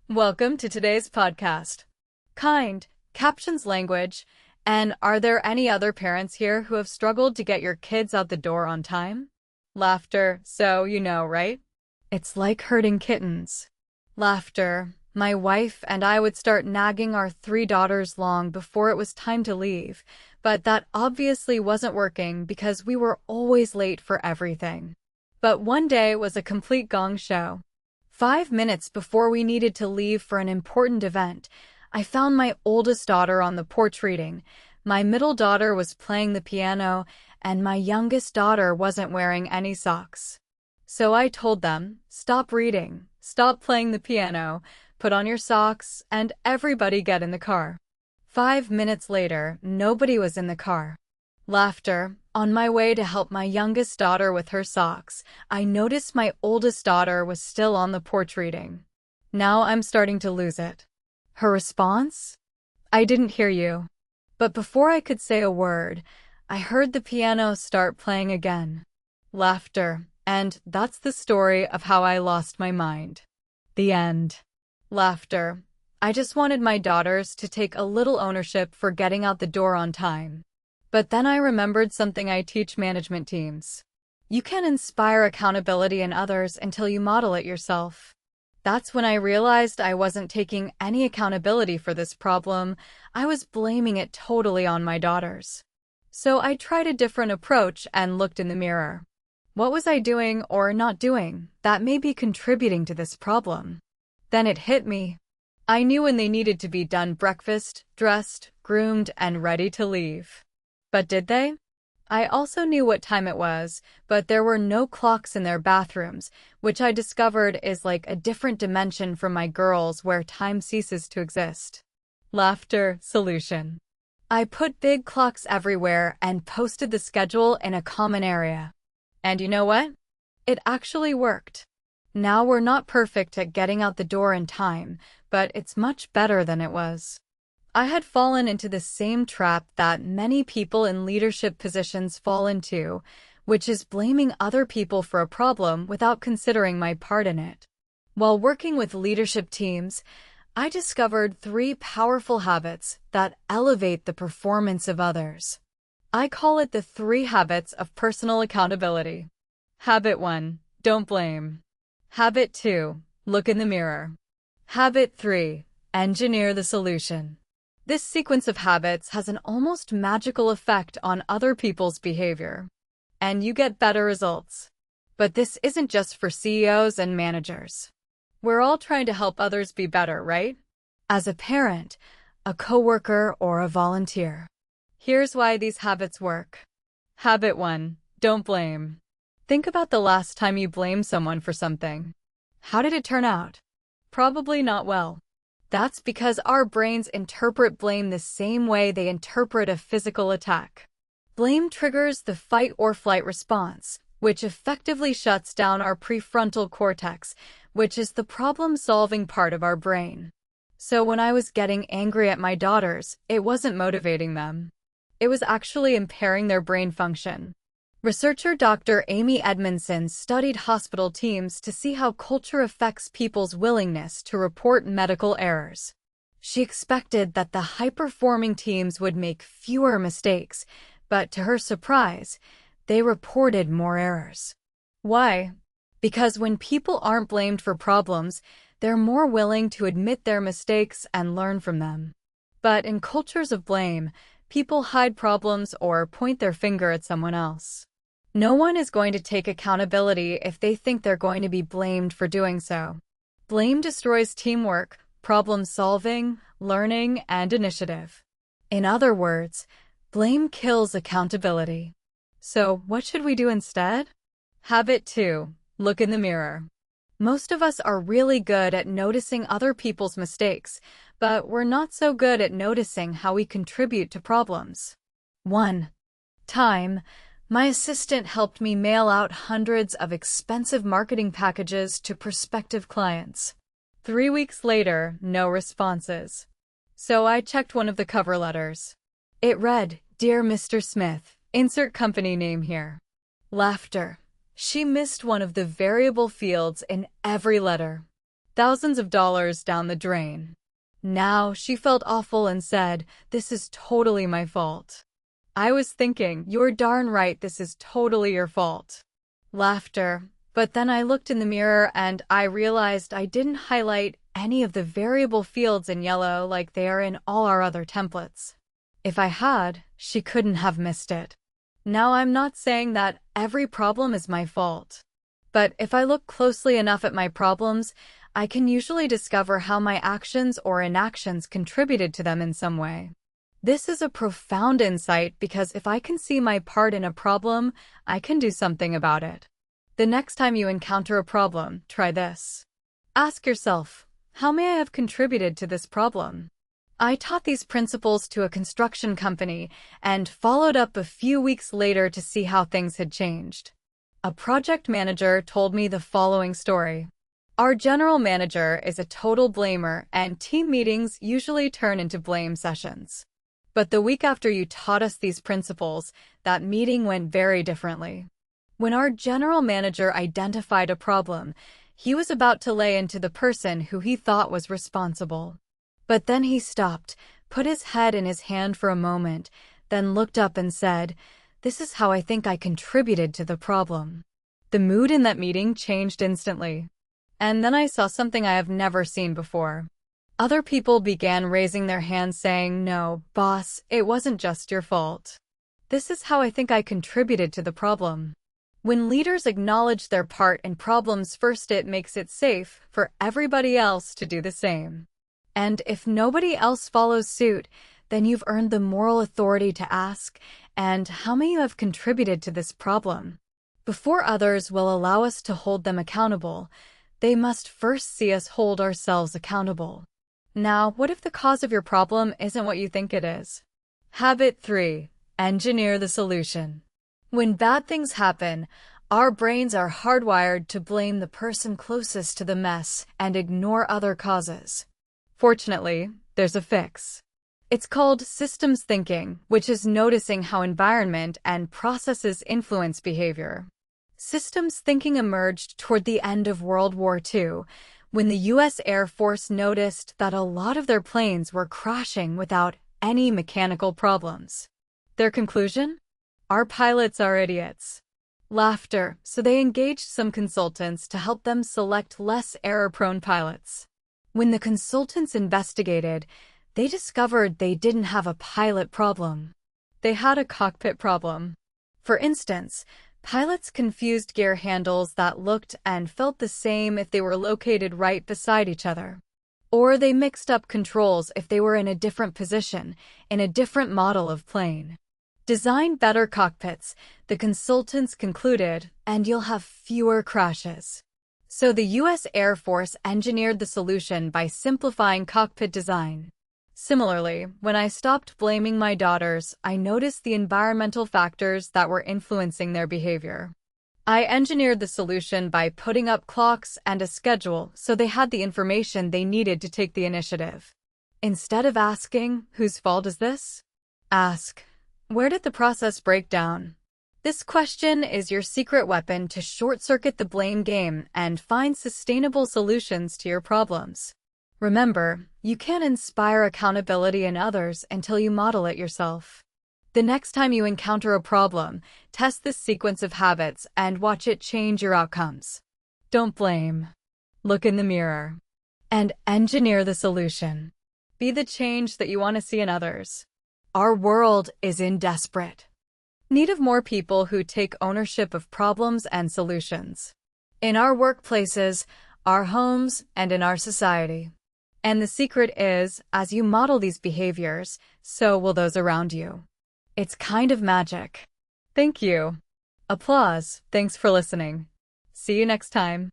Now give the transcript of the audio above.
Welcome to today's podcast. Kind, captions language, and are there any other parents here who have struggled to get your kids out the door on time? Laughter, so you know, right? It's like herding kittens. Laughter. My wife and I would start nagging our three daughters long before it was time to leave, but that obviously wasn't working because we were always late for everything. But one day was a complete gong show. 5 minutes before we needed to leave for an important event, I found my oldest daughter on the porch reading. My middle daughter was playing the piano, and my youngest daughter wasn't wearing any socks. So I told them, stop reading, stop playing the piano, put on your socks, and everybody get in the car. 5 minutes later, nobody was in the car. Laughter. On my way to help my youngest daughter with her socks, I noticed my oldest daughter was still on the porch reading. Now I'm starting to lose it. Her response? I didn't hear you. But before I could say a word, I heard the piano start playing again. Laughter. And that's the story of how I lost my mind. The end. Laughter. I just wanted my daughters to take a little ownership for getting out the door on time. But then I remembered something I teach management teams. You can't inspire accountability in others until you model it yourself. That's when I realized I wasn't taking any accountability for this problem. I was blaming it totally on my daughters. So I tried a different approach and looked in the mirror. What was I doing or not doing that may be contributing to this problem? Then it hit me. I knew when they needed to be done breakfast, dressed, groomed, and ready to leave. But did they? I also knew what time it was, but there were no clocks in their bathrooms, which I discovered is like a different dimension from my girls where time ceases to exist. Laughter. Solution. I put big clocks everywhere and posted the schedule in a common area. And you know what? It actually worked. Now we're not perfect at getting out the door in time, but it's much better than it was. I had fallen into the same trap that many people in leadership positions fall into, which is blaming other people for a problem without considering my part in it. While working with leadership teams, I discovered 3 powerful habits that elevate the performance of others. I call it the 3 habits of personal accountability. Habit 1. Don't blame. Habit 2. Look in the mirror. Habit 3. Engineer the solution. This sequence of habits has an almost magical effect on other people's behavior, and you get better results. But this isn't just for CEOs and managers. We're all trying to help others be better, right? As a parent, a coworker, or a volunteer. Here's why these habits work. Habit 1. Don't blame. Think about the last time you blamed someone for something. How did it turn out? Probably not well. That's because our brains interpret blame the same way they interpret a physical attack. Blame triggers the fight or flight response, which effectively shuts down our prefrontal cortex, which is the problem-solving part of our brain. So when I was getting angry at my daughters, it wasn't motivating them. It was actually impairing their brain function. Researcher Dr. Amy Edmondson studied hospital teams to see how culture affects people's willingness to report medical errors. She expected that the high-performing teams would make fewer mistakes, but to her surprise, they reported more errors. Why? Because when people aren't blamed for problems, they're more willing to admit their mistakes and learn from them. But in cultures of blame, people hide problems or point their finger at someone else. No one is going to take accountability if they think they're going to be blamed for doing so. Blame destroys teamwork, problem-solving, learning, and initiative. In other words, blame kills accountability. So, what should we do instead? Habit 2. Look in the mirror. Most of us are really good at noticing other people's mistakes, but we're not so good at noticing how we contribute to problems. 1. Time. My assistant helped me mail out hundreds of expensive marketing packages to prospective clients. 3 weeks later, no responses. So I checked one of the cover letters. It read, "Dear Mr. Smith, insert company name here." Laughter. She missed one of the variable fields in every letter. thousands of dollars down the drain. Now she felt awful and said, "This is totally my fault." I was thinking, "You're darn right, this is totally your fault." Laughter. But then I looked in the mirror and I realized I didn't highlight any of the variable fields in yellow like they are in all our other templates. If I had, she couldn't have missed it. Now I'm not saying that every problem is my fault. But if I look closely enough at my problems, I can usually discover how my actions or inactions contributed to them in some way. This is a profound insight because if I can see my part in a problem, I can do something about it. The next time you encounter a problem, try this. Ask yourself, how may I have contributed to this problem? I taught these principles to a construction company and followed up a few weeks later to see how things had changed. A project manager told me the following story. Our general manager is a total blamer, and team meetings usually turn into blame sessions. But the week after you taught us these principles, that meeting went very differently. When our general manager identified a problem, he was about to lay into the person who he thought was responsible. But then he stopped, put his head in his hand for a moment, then looked up and said, "This is how I think I contributed to the problem." The mood in that meeting changed instantly. And then I saw something I have never seen before. Other people began raising their hands saying, "No, boss, it wasn't just your fault. This is how I think I contributed to the problem." When leaders acknowledge their part in problems first, it makes it safe for everybody else to do the same. And if nobody else follows suit, then you've earned the moral authority to ask, "And how may you have contributed to this problem?" Before others will allow us to hold them accountable, they must first see us hold ourselves accountable. Now, what if the cause of your problem isn't what you think it is? Habit 3. Engineer the solution. When bad things happen, our brains are hardwired to blame the person closest to the mess and ignore other causes. Fortunately, there's a fix. It's called systems thinking, which is noticing how environment and processes influence behavior. Systems thinking emerged toward the end of World War II, when the U.S. Air Force noticed that a lot of their planes were crashing without any mechanical problems. Their conclusion? Our pilots are idiots. Laughter, so they engaged some consultants to help them select less error-prone pilots. When the consultants investigated, they discovered they didn't have a pilot problem. They had a cockpit problem. For instance, pilots confused gear handles that looked and felt the same if they were located right beside each other. Or they mixed up controls if they were in a different position, in a different model of plane. Design better cockpits, the consultants concluded, and you'll have fewer crashes. So the U.S. Air Force engineered the solution by simplifying cockpit design. Similarly, when I stopped blaming my daughters, I noticed the environmental factors that were influencing their behavior. I engineered the solution by putting up clocks and a schedule so they had the information they needed to take the initiative. Instead of asking, "Whose fault is this?" ask, "Where did the process break down?" This question is your secret weapon to short-circuit the blame game and find sustainable solutions to your problems. Remember, you can't inspire accountability in others until you model it yourself. The next time you encounter a problem, test this sequence of habits and watch it change your outcomes. Don't blame. Look in the mirror. And engineer the solution. Be the change that you want to see in others. Our world is in desperate need of more people who take ownership of problems and solutions. In our workplaces, our homes, and in our society. And the secret is, as you model these behaviors, so will those around you. It's kind of magic. Thank you. Applause. Thanks for listening. See you next time.